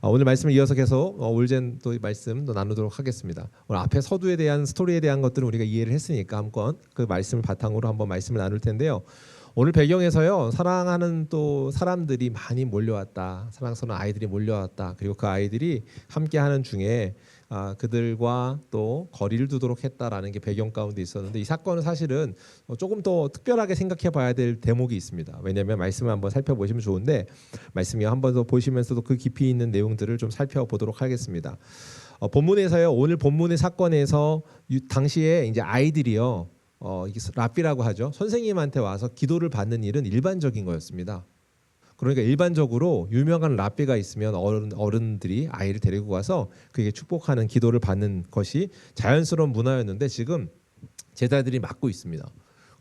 오늘 말씀을 이어서 계속 올젠 또 말씀 또 나누도록 하겠습니다. 오늘 앞에 서두에 대한 스토리에 대한 것들은 우리가 이해를 했으니까 한번 그 말씀을 바탕으로 한번 말씀을 나눌 텐데요. 오늘 배경에서요, 사랑하는 또 사람들이 많이 몰려왔다, 사랑스러운 아이들이 몰려왔다, 그리고 그 아이들이 함께하는 중에 그들과 또 거리를 두도록 했다라는 게 배경 가운데 있었는데, 이 사건은 사실은 조금 더 특별하게 생각해 봐야 될 대목이 있습니다. 왜냐하면 말씀을 한번 살펴보시면 좋은데, 말씀이 한번 더 보시면서도 그 깊이 있는 내용들을 좀 살펴보도록 하겠습니다. 본문에서요, 오늘 본문의 사건에서 당시에 이제 아이들이요, 이게 랍비라고 하죠, 선생님한테 와서 기도를 받는 일은 일반적인 거였습니다. 그러니까 일반적으로 유명한 랍비가 있으면 어른들이 아이를 데리고 가서 그에게 축복하는 기도를 받는 것이 자연스러운 문화였는데, 지금 제자들이 맡고 있습니다.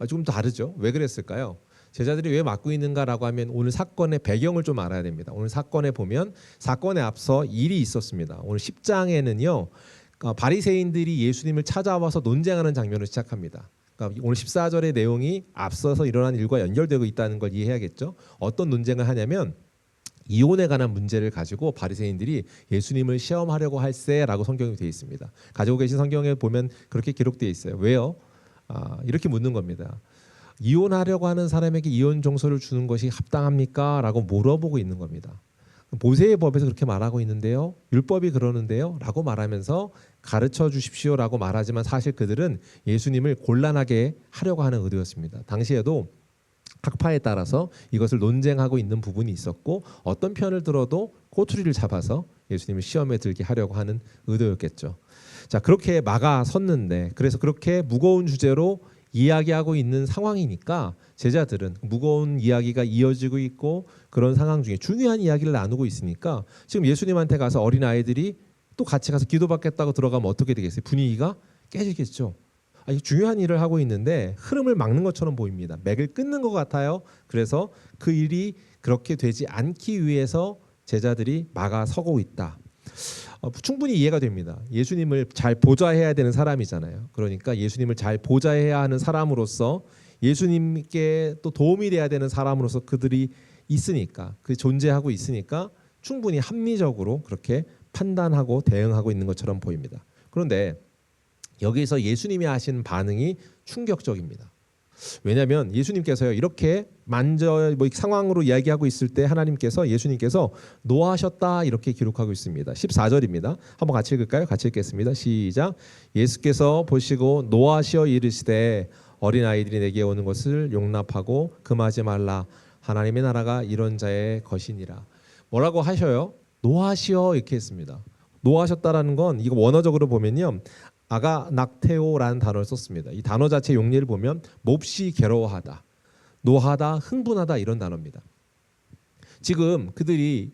조금 다르죠. 왜 그랬을까요? 제자들이 왜 맡고 있는가라고 하면 오늘 사건의 배경을 좀 알아야 됩니다. 오늘 사건에 보면 사건에 앞서 일이 있었습니다. 오늘 10장에는요, 바리새인들이 예수님을 찾아와서 논쟁하는 장면을 시작합니다. 그러니까 오늘 14절의 내용이 앞서서 일어난 일과 연결되고 있다는 걸 이해해야겠죠. 어떤 논쟁을 하냐면 이혼에 관한 문제를 가지고 바리새인들이 예수님을 시험하려고 할세라고 성경이 되어 있습니다. 가지고 계신 성경에 보면 그렇게 기록되어 있어요. 왜요? 이렇게 묻는 겁니다. 이혼하려고 하는 사람에게 이혼 정서를 주는 것이 합당합니까? 라고 물어보고 있는 겁니다. 모세의 법에서 그렇게 말하고 있는데요, 율법이 그러는데요 라고 말하면서 가르쳐 주십시오라고 말하지만 사실 그들은 예수님을 곤란하게 하려고 하는 의도였습니다. 당시에도 학파에 따라서 이것을 논쟁하고 있는 부분이 있었고, 어떤 편을 들어도 꼬투리를 잡아서 예수님을 시험에 들게 하려고 하는 의도였겠죠. 자, 그렇게 막아 섰는데, 그래서 그렇게 무거운 주제로 이야기하고 있는 상황이니까 제자들은 무거운 이야기가 이어지고 있고 그런 상황 중에 중요한 이야기를 나누고 있으니까 지금 예수님한테 가서 어린아이들이 또 같이 가서 기도받겠다고 들어가면 어떻게 되겠어요? 분위기가 깨지겠죠. 중요한 일을 하고 있는데 흐름을 막는 것처럼 보입니다. 맥을 끊는 것 같아요. 그래서 그 일이 그렇게 되지 않기 위해서 제자들이 막아서고 있다. 충분히 이해가 됩니다. 예수님을 잘 보좌해야 되는 사람이잖아요. 그러니까 예수님을 잘 보좌해야 하는 사람으로서, 예수님께 또 도움이 돼야 되는 사람으로서 그들이 있으니까, 그 존재하고 있으니까 충분히 합리적으로 그렇게 판단하고 대응하고 있는 것처럼 보입니다. 그런데 여기서 예수님이 하신 반응이 충격적입니다. 왜냐하면 예수님께서요, 이렇게 상황으로 이야기하고 있을 때 하나님께서, 예수님께서 노하셨다 이렇게 기록하고 있습니다. 14절입니다. 한번 같이 읽을까요? 같이 읽겠습니다. 시작. 예수께서 보시고 노하시어 이르시되 어린아이들이 내게 오는 것을 용납하고 금하지 말라. 하나님의 나라가 이런 자의 것이니라. 뭐라고 하셔요? 노하시어 이렇게 했습니다. 노하셨다라는 건, 이거 원어적으로 보면요, 아가낙테오라는 단어를 썼습니다. 이 단어 자체 용례를 보면 몹시 괴로워하다, 노하다, 흥분하다 이런 단어입니다. 지금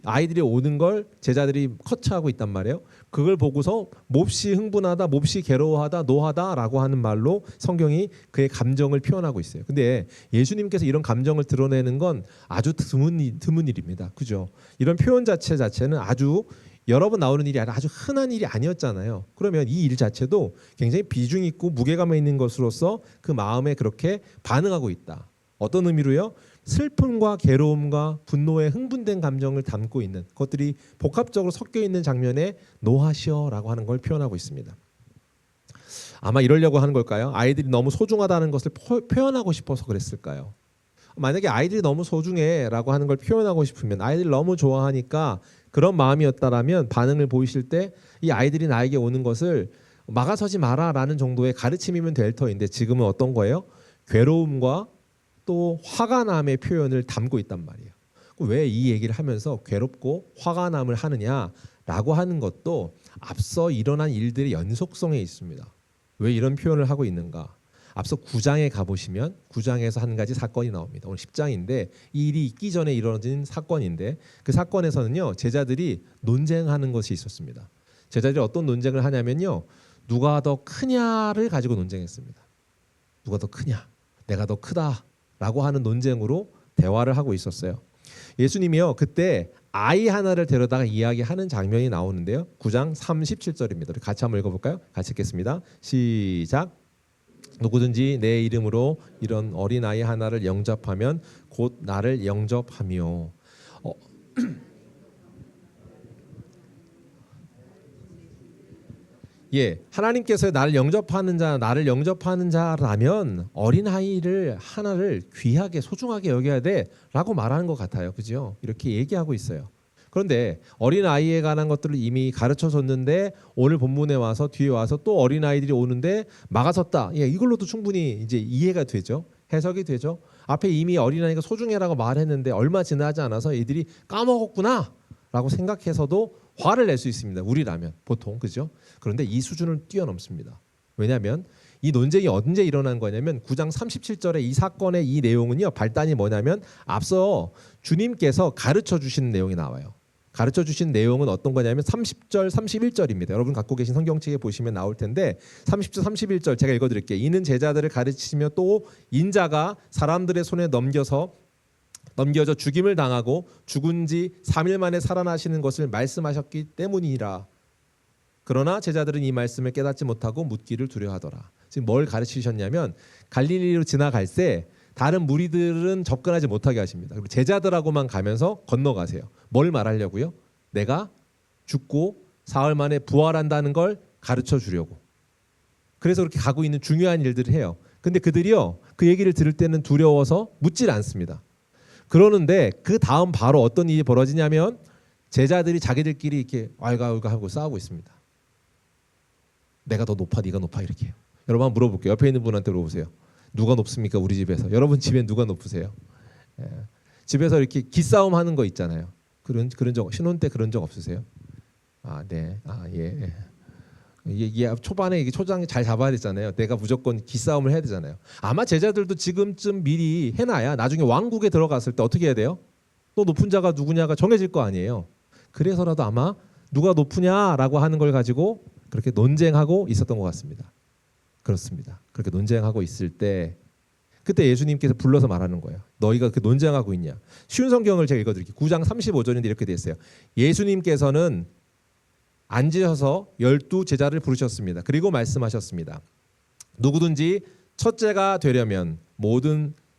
아이들이 오는 걸 제자들이 커트하고 있단 말이에요. 그걸 보고서 몹시 흥분하다, 몹시 괴로워하다, 노하다라고 하는 말로 성경이 그의 감정을 표현하고 있어요. 근데 예수님께서 이런 감정을 드러내는 건 아주 드문 일입니다. 그죠? 이런 표현 자체는 아주 여러 번 나오는 일이 아니라 아주 흔한 일이 아니었잖아요. 그러면 이 일 자체도 굉장히 비중 있고 무게감 있는 것으로서 그 마음에 그렇게 반응하고 있다. 어떤 의미로요? 슬픔과 괴로움과 분노에 흥분된 감정을 담고 있는 것들이 복합적으로 섞여 있는 장면에 노하시어라고 하는 걸 표현하고 있습니다. 아마 이러려고 하는 걸까요? 아이들이 너무 소중하다는 것을 표현하고 싶어서 그랬을까요? 만약에 아이들이 너무 소중해라고 하는 걸 표현하고 싶으면, 아이들이 너무 좋아하니까 그런 마음이었다라면 반응을 보이실 때 이 아이들이 나에게 오는 것을 막아서지 마라라는 정도의 가르침이면 될 터인데, 지금은 어떤 거예요? 괴로움과 또 화가 남의 표현을 담고 있단 말이에요. 왜 이 얘기를 하면서 괴롭고 화가 남을 하느냐라고 하는 것도 앞서 일어난 일들의 연속성에 있습니다. 왜 이런 표현을 하고 있는가? 앞서 9장에 가보시면 9장에서 한 가지 사건이 나옵니다. 오늘 10장인데 이 일이 있기 전에 이루어진 사건인데, 그 사건에서는요, 제자들이 논쟁하는 것이 있었습니다. 제자들이 어떤 논쟁을 하냐면요, 누가 더 크냐를 가지고 논쟁했습니다. 누가 더 크냐, 내가 더 크다라고 하는 논쟁으로 대화를 하고 있었어요. 예수님이요, 그때 아이 하나를 데려다가 이야기하는 장면이 나오는데요, 9장 37절입니다. 우리 같이 한번 읽어볼까요? 같이 읽겠습니다. 시작. 누구든지 내 이름으로 이런 어린아이 하나를 영접하면 곧 나를 영접하며. 예, 하나님께서 나를 영접하는 자, 나를 영접하는 자라면 어린아이를 하나를 귀하게 소중하게 여겨야 돼라고 말하는 것 같아요. 그죠? 이렇게 얘기하고 있어요. 그런데 어린아이에 관한 것들을 이미 가르쳐 줬는데 오늘 본문에 와서 뒤에 와서 또 어린아이들이 오는데 막아섰다. 예, 이걸로도 충분히 이제 이해가 되죠. 해석이 되죠. 앞에 이미 어린아이가 소중해라고 말했는데 얼마 지나지 않아서 이들이 까먹었구나라고 생각해서도 화를 낼 수 있습니다. 우리라면 보통 그죠? 그런데 이 수준을 뛰어넘습니다. 왜냐하면 이 논쟁이 언제 일어난 거냐면 9장 37절에 이 사건의 이 내용은요. 발단이 뭐냐면 앞서 주님께서 가르쳐 주신 내용이 나와요. 가르쳐 주신 내용은 어떤 거냐면 30절 31절입니다. 여러분 갖고 계신 성경책에 보시면 나올 텐데 30절 31절 제가 읽어드릴게요. 이는 제자들을 가르치시며 또 인자가 사람들의 손에 넘겨져 죽임을 당하고 죽은 지 3일 만에 살아나시는 것을 말씀하셨기 때문이라. 그러나 제자들은 이 말씀을 깨닫지 못하고 묻기를 두려워하더라. 지금 뭘 가르치셨냐면 갈릴리로 지나갈 때 다른 무리들은 접근하지 못하게 하십니다. 그리고 제자들하고만 가면서 건너가세요. 뭘 말하려고요? 내가 죽고 사흘 만에 부활한다는 걸 가르쳐 주려고. 그래서 그렇게 가고 있는 중요한 일들을 해요. 근데 그들이요. 그 얘기를 들을 때는 두려워서 묻질 않습니다. 그러는데 그 다음 바로 어떤 일이 벌어지냐면 제자들이 자기들끼리 이렇게 왈가왈가 하고 싸우고 있습니다. 내가 더 높아 네가 높아 이렇게 해요. 여러분 한번 물어볼게요. 옆에 있는 분한테 물어보세요. 누가 높습니까? 우리 집에서. 여러분 집엔 누가 높으세요? 예. 집에서 이렇게 기싸움 하는 거 있잖아요. 그런 적 신혼 때 그런 적 없으세요? 아, 네. 아, 예. 이게 초반에 이게 초장에 잘 잡아야 되잖아요. 내가 무조건 기싸움을 해야 되잖아요. 아마 제자들도 지금쯤 미리 해놔야 나중에 왕국에 들어갔을 때 어떻게 해야 돼요? 또 높은 자가 누구냐가 정해질 거 아니에요. 그래서라도 아마 누가 높으냐라고 하는 걸 가지고 그렇게 논쟁하고 있었던 것 같습니다. 그렇습니다. 그렇게 논쟁하고 있을 때 그때 예수님께서 불러서 말하는 거예요. 너희가 그 논쟁하고 있냐. 쉬운 성경을 제가 읽어드릴게요. 9장 35절인데 이렇게 돼 있어요. 예수님께서는 앉으셔서 12 제자를 부르셨습니다. 그리고 말씀하셨습니다. 누구든지 첫째가 되려면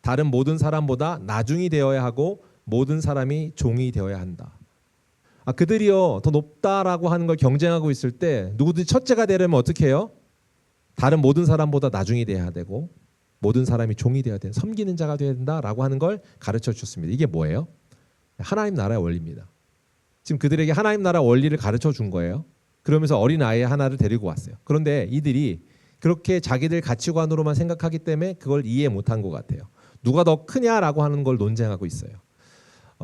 다른 모든 사람보다 나중이 되어야 하고 모든 사람이 종이 되어야 한다. 그들이요 더 높다라고 하는 걸 경쟁하고 있을 때 누구든지 첫째가 되려면 어떻게 해요? 다른 모든 사람보다 나중이 돼야 되고 모든 사람이 종이 되어야 돼. 섬기는 자가 되어야 된다라고 하는 걸 가르쳐 주셨습니다. 이게 뭐예요? 하나님 나라의 원리입니다. 지금 그들에게 하나님 나라 원리를 가르쳐 준 거예요. 그러면서 어린아이 하나를 데리고 왔어요. 그런데 이들이 그렇게 자기들 가치관으로만 생각하기 때문에 그걸 이해 못한 것 같아요. 누가 더 크냐라고 하는 걸 논쟁하고 있어요.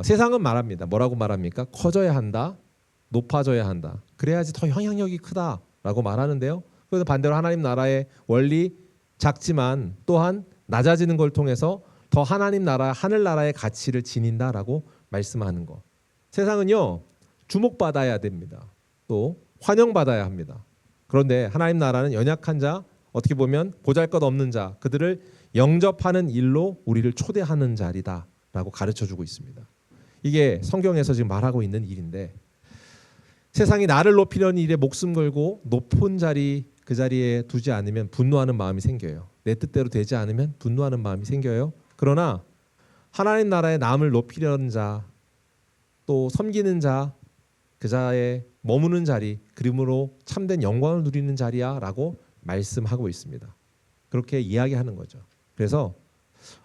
세상은 말합니다. 뭐라고 말합니까? 커져야 한다. 높아져야 한다. 그래야지 더 영향력이 크다라고 말하는데요. 그래서 반대로 하나님 나라의 원리 작지만 또한 낮아지는 걸 통해서 더 하나님 나라 하늘나라의 가치를 지닌다라고 말씀하는 거. 세상은요 주목받아야 됩니다. 또 환영받아야 합니다. 그런데 하나님 나라는 연약한 자, 어떻게 보면 보잘것없는 자, 그들을 영접하는 일로 우리를 초대하는 자리다라고 가르쳐주고 있습니다. 이게 성경에서 지금 말하고 있는 일인데 세상이 나를 높이려는 일에 목숨 걸고 높은 자리 그 자리에 두지 않으면 분노하는 마음이 생겨요. 내 뜻대로 되지 않으면 분노하는 마음이 생겨요. 그러나 하나님 나라의 남을 높이려는 자, 또 섬기는 자, 그 자의 머무는 자리, 그림으로 참된 영광을 누리는 자리야라고 말씀하고 있습니다. 그렇게 이야기하는 거죠. 그래서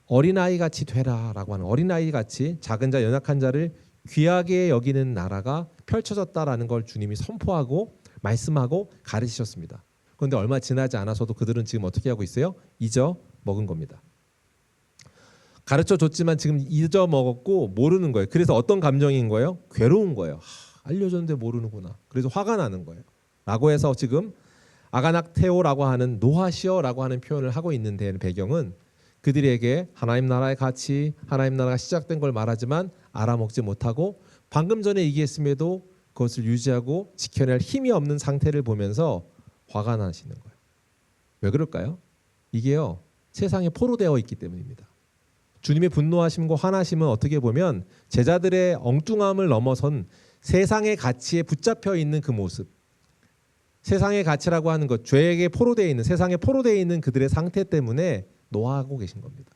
어린아이 같이 되라라고 하는 어린아이 같이 작은 자, 연약한 자를 귀하게 여기는 나라가 펼쳐졌다라는 걸 주님이 선포하고 말씀하고 가르치셨습니다. 그런데 얼마 지나지 않아서도 그들은 지금 어떻게 하고 있어요? 잊어먹은 겁니다. 가르쳐줬지만 지금 잊어먹었고 모르는 거예요. 그래서 어떤 감정인 거예요? 괴로운 거예요. 알려줬는데 모르는구나. 그래서 화가 나는 거예요. 라고 해서 지금 아가낙테오라고 하는 노하시어라고 하는 표현을 하고 있는 데는 배경은 그들에게 하나님 나라의 가치, 하나님 나라가 시작된 걸 말하지만 알아먹지 못하고 방금 전에 얘기했음에도 그것을 유지하고 지켜낼 힘이 없는 상태를 보면서 화가 나시는 거예요. 왜 그럴까요? 이게요 세상에 포로되어 있기 때문입니다. 주님의 분노하심과 화나심은 어떻게 보면 제자들의 엉뚱함을 넘어선 세상의 가치에 붙잡혀 있는 그 모습, 세상의 가치라고 하는 것, 죄에게 포로되어 있는, 세상에 포로되어 있는 그들의 상태 때문에 노하고 계신 겁니다.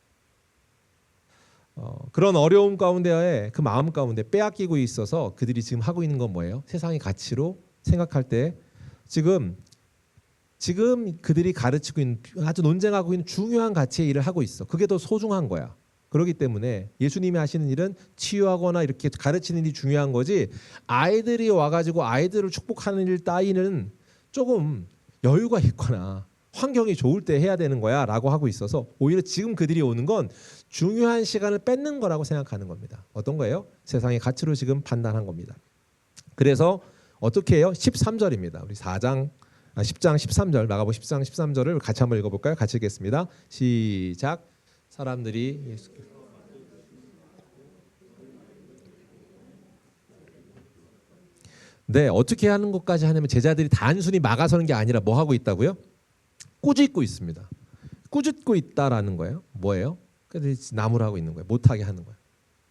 그런 어려움 가운데에 그 마음 가운데 빼앗기고 있어서 그들이 지금 하고 있는 건 뭐예요? 세상의 가치로 생각할 때 지금 지금 그들이 가르치고 있는 아주 논쟁하고 있는 중요한 가치의 일을 하고 있어. 그게 더 소중한 거야. 그렇기 때문에 예수님이 하시는 일은 치유하거나 이렇게 가르치는 일이 중요한 거지, 아이들이 와가지고 아이들을 축복하는 일 따위는 조금 여유가 있거나 환경이 좋을 때 해야 되는 거야 라고 하고 있어서 오히려 지금 그들이 오는 건 중요한 시간을 뺏는 거라고 생각하는 겁니다. 어떤 거예요? 세상의 가치로 지금 판단한 겁니다. 그래서 어떻게 해요? 13절입니다. 우리 10장 13절 마가복음 10장 13절을 같이 한번 읽어볼까요? 같이 읽겠습니다. 시작. 사람들이 예수께서 네, 어떻게 하는 것까지 하냐면 제자들이 단순히 막아서는 게 아니라 뭐 하고 있다고요? 꾸짖고 있습니다. 꾸짖고 있다라는 거예요. 뭐예요? 그래서 나무를 하고 있는 거예요. 못하게 하는 거예요.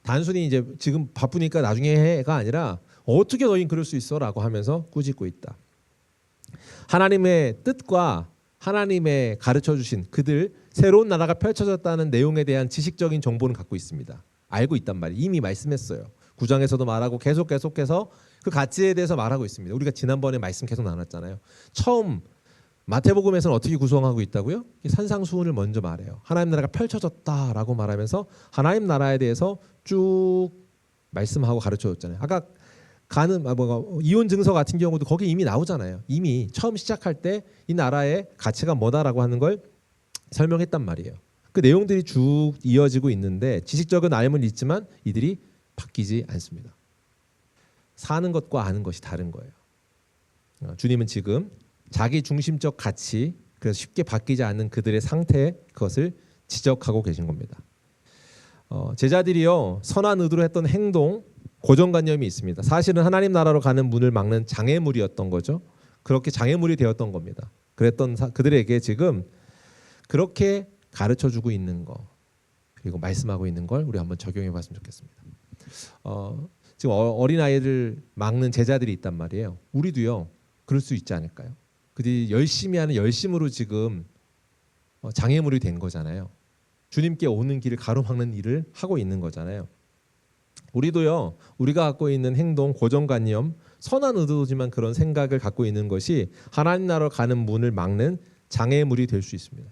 단순히 이제 지금 바쁘니까 나중에 해가 아니라 어떻게 너희는 그럴 수 있어라고 하면서 꾸짖고 있다. 하나님의 뜻과 하나님의 가르쳐 주신 그들 새로운 나라가 펼쳐졌다는 내용에 대한 지식적인 정보는 갖고 있습니다. 알고 있단 말이에요. 이미 말씀했어요. 9장에서도 말하고 계속해서 그 가치에 대해서 말하고 있습니다. 우리가 지난번에 말씀 계속 나눴잖아요. 처음 마태복음에서는 어떻게 구성하고 있다고요? 산상수훈을 먼저 말해요. 하나님 나라가 펼쳐졌다라고 말하면서 하나님 나라에 대해서 쭉 말씀하고 가르쳐줬잖아요. 아까 이혼 증서 같은 경우도 거기 이미 나오잖아요. 이미 처음 시작할 때 이 나라의 가치가 뭐다라고 하는 걸 설명했단 말이에요. 그 내용들이 쭉 이어지고 있는데 지식적인 알은 있지만 이들이 바뀌지 않습니다. 사는 것과 아는 것이 다른 거예요. 주님은 지금 자기 중심적 가치, 그래서 쉽게 바뀌지 않는 그들의 상태, 그것을 지적하고 계신 겁니다. 제자들이요 선한 의도로 했던 행동, 고정관념이 있습니다. 사실은 하나님 나라로 가는 문을 막는 장애물이었던 거죠. 그렇게 장애물이 되었던 겁니다. 그랬던 그들에게 지금 그렇게 가르쳐주고 있는 거, 그리고 말씀하고 있는 걸 우리 한번 적용해봤으면 좋겠습니다. 지금 어린아이들 막는 제자들이 있단 말이에요. 우리도요 그럴 수 있지 않을까요? 그들이 열심히 하는 열심으로 지금 장애물이 된 거잖아요. 주님께 오는 길을 가로막는 일을 하고 있는 거잖아요. 우리도요 우리가 갖고 있는 행동, 고정관념, 선한 의도지만 그런 생각을 갖고 있는 것이 하나님 나라로 가는 문을 막는 장애물이 될 수 있습니다.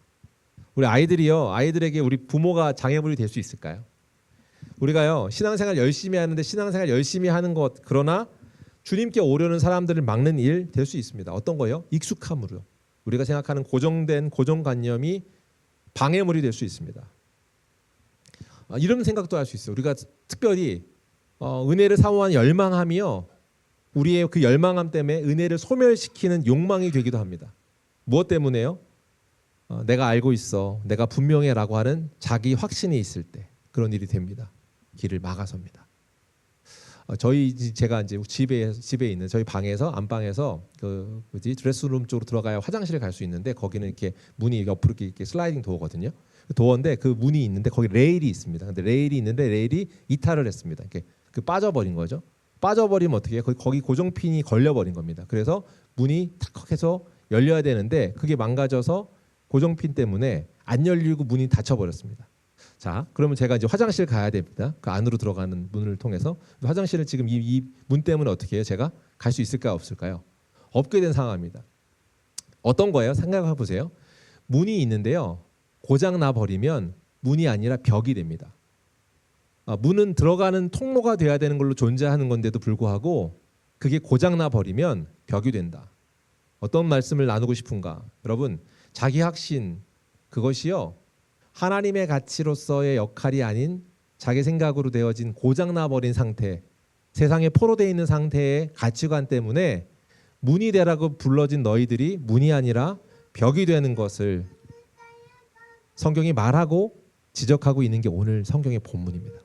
우리 아이들에게 우리 부모가 장애물이 될 수 있을까요? 우리가요 신앙생활 열심히 하는데 신앙생활 열심히 하는 것, 그러나 주님께 오려는 사람들을 막는 일 될 수 있습니다. 어떤 거요? 익숙함으로 우리가 생각하는 고정관념이 방해물이 될 수 있습니다. 이런 생각도 할 수 있어요. 우리가 특별히 은혜를 사모한 열망함이요 우리의 그 열망함 때문에 은혜를 소멸시키는 욕망이 되기도 합니다. 무엇 때문에요? 내가 알고 있어, 내가 분명해라고 하는 자기 확신이 있을 때 그런 일이 됩니다. 길을 막아섭니다. 제가 이제 집에 있는 저희 방에서 안방에서 드레스룸 쪽으로 들어가야 화장실에 갈 수 있는데 거기는 이렇게 문이 옆으로 이렇게 슬라이딩 도어거든요. 도어인데 그 문이 있는데 거기 레일이 있습니다. 근데 레일이 있는데 레일이 이탈을 했습니다. 이렇게 빠져버린 거죠. 빠져버리면 어떻게 해요? 거기 고정핀이 걸려버린 겁니다. 그래서 문이 탁해서 열려야 되는데 그게 망가져서 고정핀 때문에 안 열리고 문이 닫혀버렸습니다. 자, 그러면 제가 이제 화장실 가야 됩니다. 그 안으로 들어가는 문을 통해서 화장실을 지금 이 문 때문에 어떻게 해요? 제가 갈 수 있을까요? 없을까요? 없게 된 상황입니다. 어떤 거예요? 생각해 보세요. 문이 있는데요. 고장 나 버리면 문이 아니라 벽이 됩니다. 문은 들어가는 통로가 돼야 되는 걸로 존재하는 건데도 불구하고 그게 고장 나 버리면 벽이 된다. 어떤 말씀을 나누고 싶은가? 여러분, 자기 확신 그것이요 하나님의 가치로서의 역할이 아닌 자기 생각으로 되어진 고장나 버린 상태, 세상에 포로되어 있는 상태의 가치관 때문에 문이 되라고 불러진 너희들이 문이 아니라 벽이 되는 것을 성경이 말하고 지적하고 있는 게 오늘 성경의 본문입니다.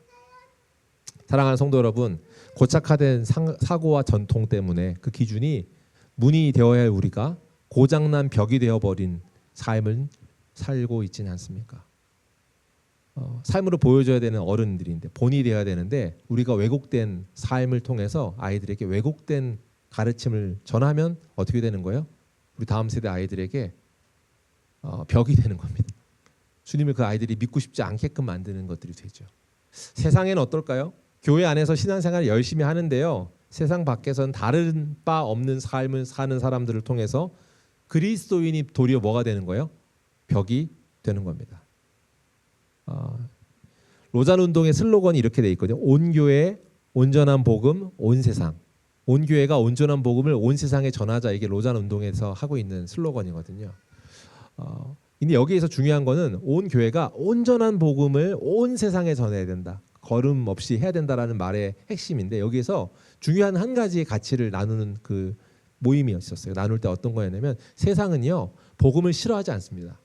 사랑하는 성도 여러분, 고착화된 사고와 전통 때문에 그 기준이 문이 되어야 할 우리가 고장난 벽이 되어버린 삶을 살고 있지는 않습니까? 삶으로 보여줘야 되는 어른들인데 본이 되어야 되는데 우리가 왜곡된 삶을 통해서 아이들에게 왜곡된 가르침을 전하면 어떻게 되는 거예요? 우리 다음 세대 아이들에게 벽이 되는 겁니다. 주님을 그 아이들이 믿고 싶지 않게끔 만드는 것들이 되죠. 세상에는 어떨까요? 교회 안에서 신앙생활을 열심히 하는데요. 세상 밖에서는 다른 바 없는 삶을 사는 사람들을 통해서 그리스도인이 도리어 뭐가 되는 거예요? 벽이 되는 겁니다. 로잔 운동의 슬로건이 이렇게 돼 있거든요. 온 교회, 온전한 복음, 온 세상. 온 교회가 온전한 복음을 온 세상에 전하자. 이게 로잔 운동에서 하고 있는 슬로건이거든요. 근데 여기에서 중요한 거는 온 교회가 온전한 복음을 온 세상에 전해야 된다. 거름 없이 해야 된다라는 말의 핵심인데 여기에서 중요한 한 가지의 가치를 나누는 그 모임이 있었어요. 나눌 때 어떤 거였냐면 세상은요 복음을 싫어하지 않습니다.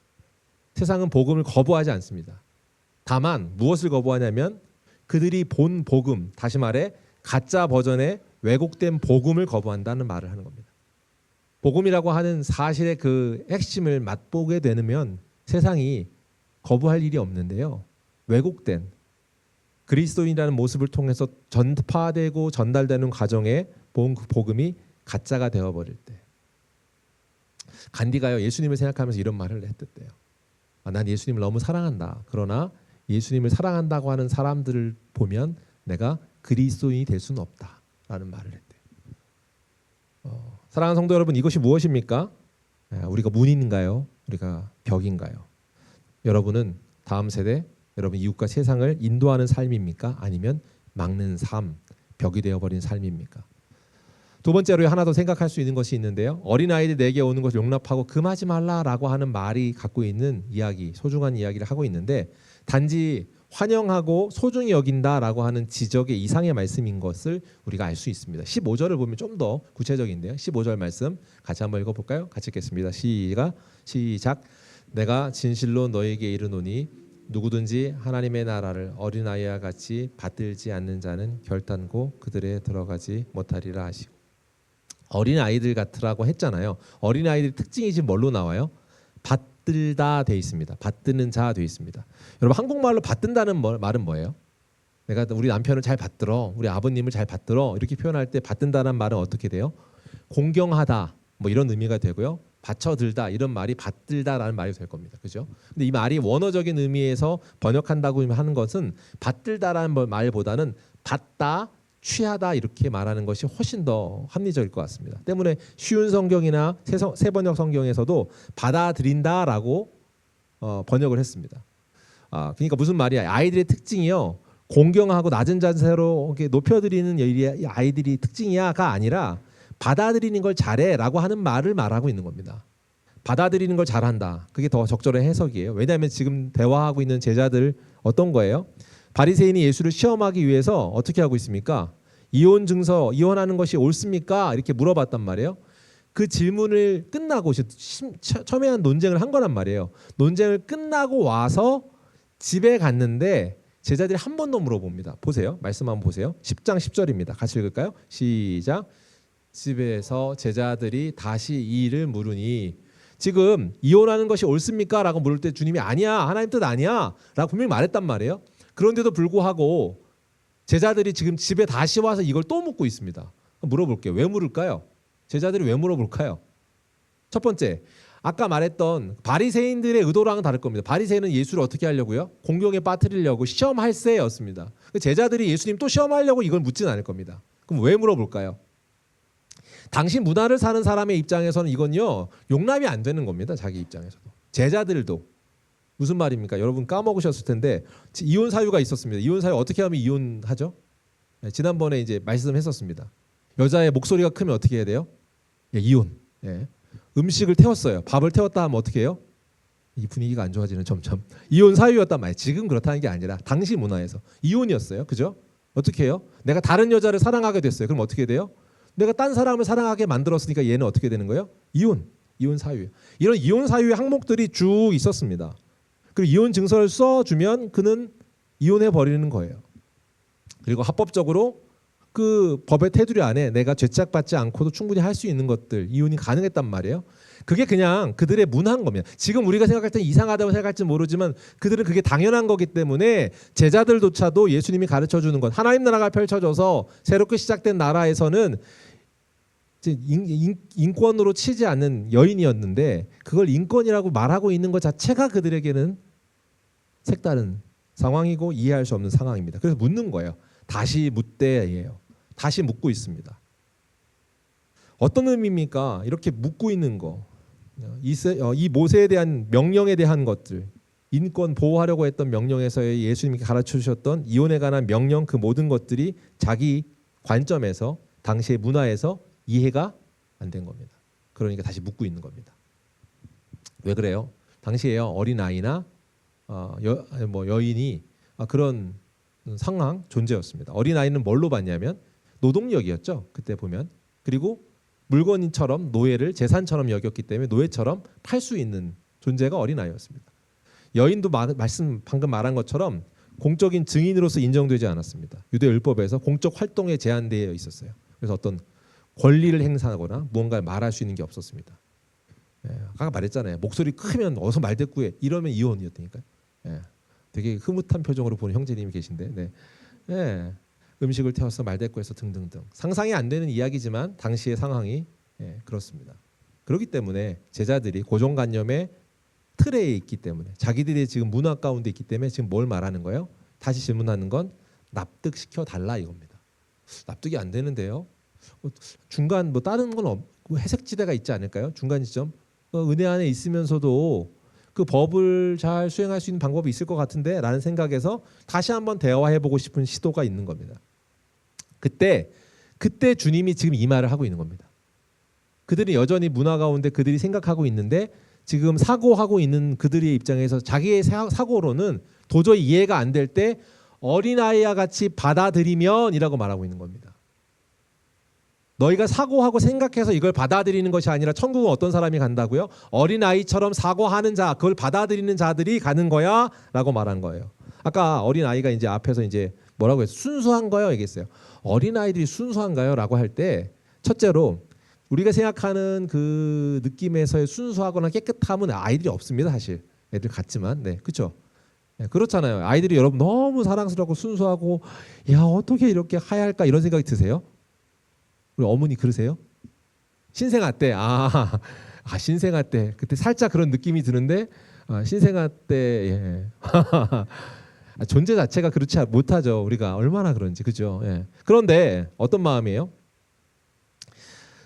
세상은 복음을 거부하지 않습니다. 다만 무엇을 거부하냐면 그들이 본 복음, 다시 말해 가짜 버전의 왜곡된 복음을 거부한다는 말을 하는 겁니다. 복음이라고 하는 사실의 그 핵심을 맛보게 되면 세상이 거부할 일이 없는데요. 왜곡된 그리스도인이라는 모습을 통해서 전파되고 전달되는 과정에 본 그 복음이 가짜가 되어버릴 때 간디가요 예수님을 생각하면서 이런 말을 했댔대요. 난 예수님을 너무 사랑한다. 그러나 예수님을 사랑한다고 하는 사람들을 보면 내가 그리스도인이 될 수는 없다라는 말을 했대요. 사랑하는 성도 여러분, 이것이 무엇입니까? 우리가 문인가요? 우리가 벽인가요? 여러분은 다음 세대, 여러분 이웃과 세상을 인도하는 삶입니까? 아니면 막는 삶, 벽이 되어버린 삶입니까? 두 번째로 하나 더 생각할 수 있는 것이 있는데요. 어린아이들 내게 오는 것을 용납하고 금하지 말라라고 하는 말이 갖고 있는 이야기, 소중한 이야기를 하고 있는데 단지 환영하고 소중히 여긴다라고 하는 지적의 이상의 말씀인 것을 우리가 알 수 있습니다. 15절을 보면 좀 더 구체적인데요. 15절 말씀 같이 한번 읽어볼까요? 같이 읽겠습니다. 시작. 내가 진실로 너에게 이르노니 누구든지 하나님의 나라를 어린아이와 같이 받들지 않는 자는 결단코 그들에 들어가지 못하리라 하시고 어린아이들 같으라고 했잖아요. 어린아이들의 특징이 지금 뭘로 나와요? 받들다 돼 있습니다. 받드는 자 돼 있습니다. 여러분 한국말로 받든다는 말은 뭐예요? 내가 우리 남편을 잘 받들어, 우리 아버님을 잘 받들어 이렇게 표현할 때 받든다는 말은 어떻게 돼요? 공경하다 뭐 이런 의미가 되고요. 받쳐들다 이런 말이 받들다라는 말이 될 겁니다. 그죠? 근데 이 말이 원어적인 의미에서 번역한다고 하는 것은 받들다라는 말보다는 받다, 취하다 이렇게 말하는 것이 훨씬 더 합리적일 것 같습니다. 때문에 쉬운 성경이나 세번역 성경에서도 받아들인다라고 번역을 했습니다. 그러니까 무슨 말이야? 아이들의 특징이요. 공경하고 낮은 자세로 높여드리는 이 아이들이 특징이야가 아니라 받아들이는 걸 잘해라고 하는 말을 말하고 있는 겁니다. 받아들이는 걸 잘한다. 그게 더 적절한 해석이에요. 왜냐하면 지금 대화하고 있는 제자들 어떤 거예요? 바리새인이 예수를 시험하기 위해서 어떻게 하고 있습니까? 이혼 증서, 이혼하는 것이 옳습니까? 이렇게 물어봤단 말이에요. 그 질문을 끝나고 첨예한 논쟁을 한 거란 말이에요. 논쟁을 끝나고 와서 집에 갔는데 제자들이 한 번 더 물어봅니다. 보세요. 말씀 한번 보세요. 10장 10절입니다. 같이 읽을까요? 시작. 집에서 제자들이 다시 이 일을 물으니 지금 이혼하는 것이 옳습니까? 라고 물을 때 주님이 아니야. 하나님 뜻 아니야. 라고 분명히 말했단 말이에요. 그런데도 불구하고 제자들이 지금 집에 다시 와서 이걸 또 묻고 있습니다. 물어볼게요. 왜 물을까요? 제자들이 왜 물어볼까요? 첫 번째, 아까 말했던 바리새인들의 의도랑은 다를 겁니다. 바리새인은 예수를 어떻게 하려고요? 공경에 빠뜨리려고 시험할세였습니다. 제자들이 예수님 또 시험하려고 이걸 묻지는 않을 겁니다. 그럼 왜 물어볼까요? 당시 문화를 사는 사람의 입장에서는 이건요 용납이 안 되는 겁니다. 자기 입장에서도. 제자들도. 무슨 말입니까? 여러분 까먹으셨을 텐데 이혼 사유가 있었습니다. 이혼 사유 어떻게 하면 이혼하죠? 네, 지난번에 이제 말씀했었습니다. 여자의 목소리가 크면 어떻게 해야 돼요? 이혼. 네. 음식을 태웠어요. 밥을 태웠다 하면 어떻게 해요? 이 분위기가 안 좋아지는 점점. 이혼 사유였단 말이에요. 지금 그렇다는 게 아니라 당시 문화에서 이혼이었어요. 그죠? 어떻게 해요? 내가 다른 여자를 사랑하게 됐어요. 그럼 어떻게 돼요? 내가 딴 사람을 사랑하게 만들었으니까 얘는 어떻게 되는 거예요? 이혼 사유. 이런 이혼 사유의 항목들이 쭉 있었습니다. 그리고 이혼 증서를 써주면 그는 이혼해 버리는 거예요. 그리고 합법적으로 그 법의 테두리 안에 내가 죄책받지 않고도 충분히 할 수 있는 것들 이혼이 가능했단 말이에요. 그게 그냥 그들의 문화인 겁니다. 지금 우리가 생각할 때 이상하다고 생각할지 모르지만 그들은 그게 당연한 거기 때문에 제자들조차도 예수님이 가르쳐주는 것 하나님 나라가 펼쳐져서 새롭게 시작된 나라에서는 인권으로 치지 않는 여인이었는데 그걸 인권이라고 말하고 있는 것 자체가 그들에게는 색다른 상황이고 이해할 수 없는 상황입니다. 그래서 묻는 거예요. 다시 묻대예요. 다시 묻고 있습니다. 어떤 의미입니까? 이렇게 묻고 있는 거. 이 모세에 대한 명령에 대한 것들, 인권 보호하려고 했던 명령에서의 예수님이 가르쳐 주셨던 이혼에 관한 명령, 그 모든 것들이 자기 관점에서 당시의 문화에서 이해가 안 된 겁니다. 그러니까 다시 묻고 있는 겁니다. 왜 그래요? 당시에요, 어린 아이나 여인이 그런 상황 존재였습니다. 어린 아이는 뭘로 봤냐면 노동력이었죠. 그때 보면. 그리고 물건처럼 노예를 재산처럼 여겼기 때문에 노예처럼 팔 수 있는 존재가 어린 아이였습니다. 여인도 방금 말한 것처럼 공적인 증인으로서 인정되지 않았습니다. 유대 율법에서 공적 활동에 제한되어 있었어요. 그래서 어떤 권리를 행사하거나 무언가를 말할 수 있는 게 없었습니다. 아까 말했잖아요. 목소리 크면 어서 말대꾸해 이러면 이혼이었다니까요. 되게 흐뭇한 표정으로 보는 형제님이 계신데, 음식을 태워서 말대꾸해서 등등등. 상상이 안 되는 이야기지만 당시의 상황이 그렇습니다. 그렇기 때문에 제자들이 고정관념의 틀에 있기 때문에, 자기들이 지금 문화 가운데 있기 때문에 지금 뭘 말하는 거예요? 다시 질문하는 건 납득시켜 달라 이겁니다. 납득이 안 되는데요. 중간 다른 건 해석지대가 있지 않을까요? 중간 지점. 은혜 안에 있으면서도 그 법을 잘 수행할 수 있는 방법이 있을 것 같은데 라는 생각에서 다시 한번 대화해보고 싶은 시도가 있는 겁니다. 그때 주님이 지금 이 말을 하고 있는 겁니다. 그들이 여전히 문화 가운데 그들이 생각하고 있는데 지금 사고하고 있는 그들의 입장에서 자기의 사고로는 도저히 이해가 안 될 때 어린아이와 같이 받아들이면이라고 말하고 있는 겁니다. 너희가 사고하고 생각해서 이걸 받아들이는 것이 아니라 천국은 어떤 사람이 간다고요? 어린아이처럼 사고하는 자, 그걸 받아들이는 자들이 가는 거야 라고 말한 거예요. 아까 어린아이가 이제 앞에서 이제 뭐라고 했어요? 순수한 거요 얘기했어요. 어린아이들이 순수한가요? 라고 할 때 첫째로 우리가 생각하는 그 느낌에서의 순수하거나 깨끗함은 아이들이 없습니다. 사실 애들 같지만 그렇죠? 그렇잖아요. 아이들이 여러분 너무 사랑스럽고 순수하고 야 어떻게 이렇게 하얄까 이런 생각이 드세요? 우리 어머니 그러세요? 신생아 때 신생아 때 그때 살짝 그런 느낌이 드는데 신생아 때 존재 자체가 그렇지 못하죠. 우리가 얼마나 그런지 그죠? 그런데 어떤 마음이에요?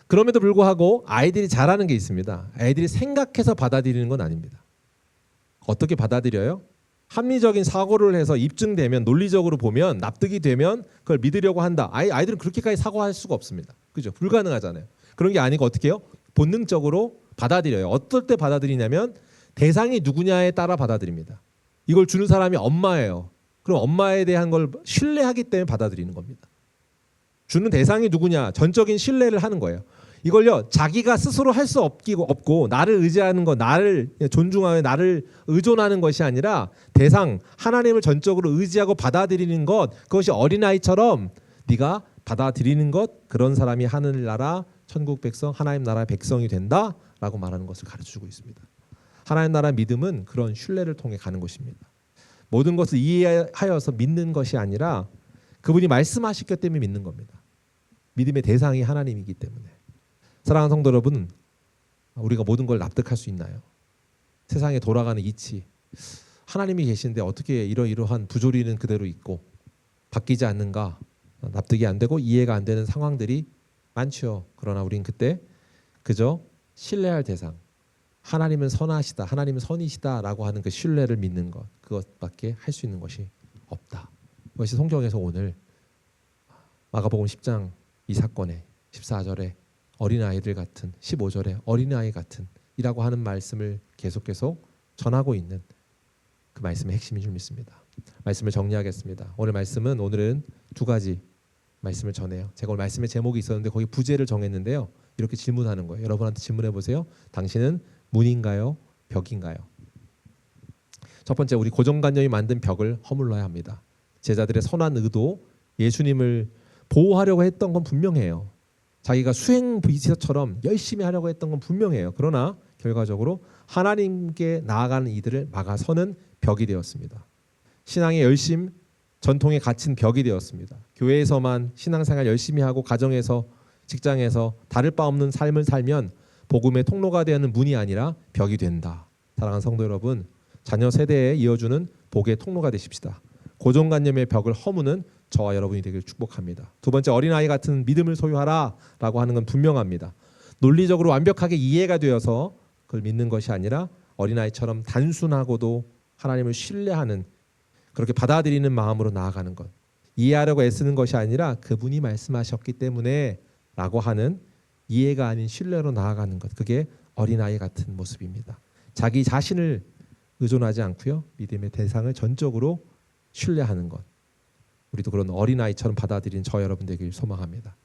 그럼에도 불구하고 아이들이 잘하는 게 있습니다. 아이들이 생각해서 받아들이는 건 아닙니다. 어떻게 받아들여요? 합리적인 사고를 해서 입증되면 논리적으로 보면 납득이 되면 그걸 믿으려고 한다. 아이들은 그렇게까지 사고할 수가 없습니다. 그죠? 불가능하잖아요. 그런 게 아니고 어떻게 해요? 본능적으로 받아들여요. 어떨 때 받아들이냐면 대상이 누구냐에 따라 받아들입니다. 이걸 주는 사람이 엄마예요. 그럼 엄마에 대한 걸 신뢰하기 때문에 받아들이는 겁니다. 주는 대상이 누구냐 전적인 신뢰를 하는 거예요. 이걸요 자기가 스스로 할 수 없고 나를 의지하는 것, 나를 존중하며 나를 의존하는 것이 아니라 대상 하나님을 전적으로 의지하고 받아들이는 것, 그것이 어린아이처럼 네가 받아들이는 것, 그런 사람이 하늘나라 천국 백성 하나님 나라 백성이 된다라고 말하는 것을 가르쳐주고 있습니다. 하나님 나라 믿음은 그런 신뢰를 통해 가는 것입니다. 모든 것을 이해하여서 믿는 것이 아니라 그분이 말씀하셨기 때문에 믿는 겁니다. 믿음의 대상이 하나님이기 때문에. 사랑하는 성도 여러분, 우리가 모든 걸 납득할 수 있나요? 세상에 돌아가는 이치, 하나님이 계신데 어떻게 이러한 부조리는 그대로 있고 바뀌지 않는가? 납득이 안 되고 이해가 안 되는 상황들이 많죠. 그러나 우린 그때 그저 신뢰할 대상, 하나님은 선하시다, 하나님은 선이시다라고 하는 그 신뢰를 믿는 것, 그것밖에 할 수 있는 것이 없다. 그것이 성경에서 오늘 마가복음 10장 이 사건의 14절에 어린아이들 같은, 15절에 어린아이 같은 이라고 하는 말씀을 계속 전하고 있는 그 말씀의 핵심인 줄 믿습니다. 말씀을 정리하겠습니다. 오늘은 두 가지 말씀을 전해요. 제가 오늘 말씀의 제목이 있었는데 거기 부제를 정했는데요. 이렇게 질문하는 거예요. 여러분한테 질문해 보세요. 당신은 문인가요? 벽인가요? 첫 번째, 우리 고정관념이 만든 벽을 허물러야 합니다. 제자들의 선한 의도, 예수님을 보호하려고 했던 건 분명해요. 자기가 수행 비서처럼 열심히 하려고 했던 건 분명해요. 그러나 결과적으로 하나님께 나아가는 이들을 막아서는 벽이 되었습니다. 신앙의 열심, 전통에 갇힌 벽이 되었습니다. 교회에서만 신앙생활 열심히 하고 가정에서, 직장에서 다를 바 없는 삶을 살면 복음의 통로가 되는 문이 아니라 벽이 된다. 사랑하는 성도 여러분, 자녀 세대에 이어주는 복의 통로가 되십시다. 고정관념의 벽을 허무는 저와 여러분이 되길 축복합니다. 두 번째, 어린아이 같은 믿음을 소유하라 라고 하는 건 분명합니다. 논리적으로 완벽하게 이해가 되어서 그걸 믿는 것이 아니라 어린아이처럼 단순하고도 하나님을 신뢰하는 그렇게 받아들이는 마음으로 나아가는 것. 이해하려고 애쓰는 것이 아니라 그분이 말씀하셨기 때문에 라고 하는 이해가 아닌 신뢰로 나아가는 것. 그게 어린아이 같은 모습입니다. 자기 자신을 의존하지 않고요. 믿음의 대상을 전적으로 신뢰하는 것. 우리도 그런 어린아이처럼 받아들이는 저 여러분 되길 소망합니다.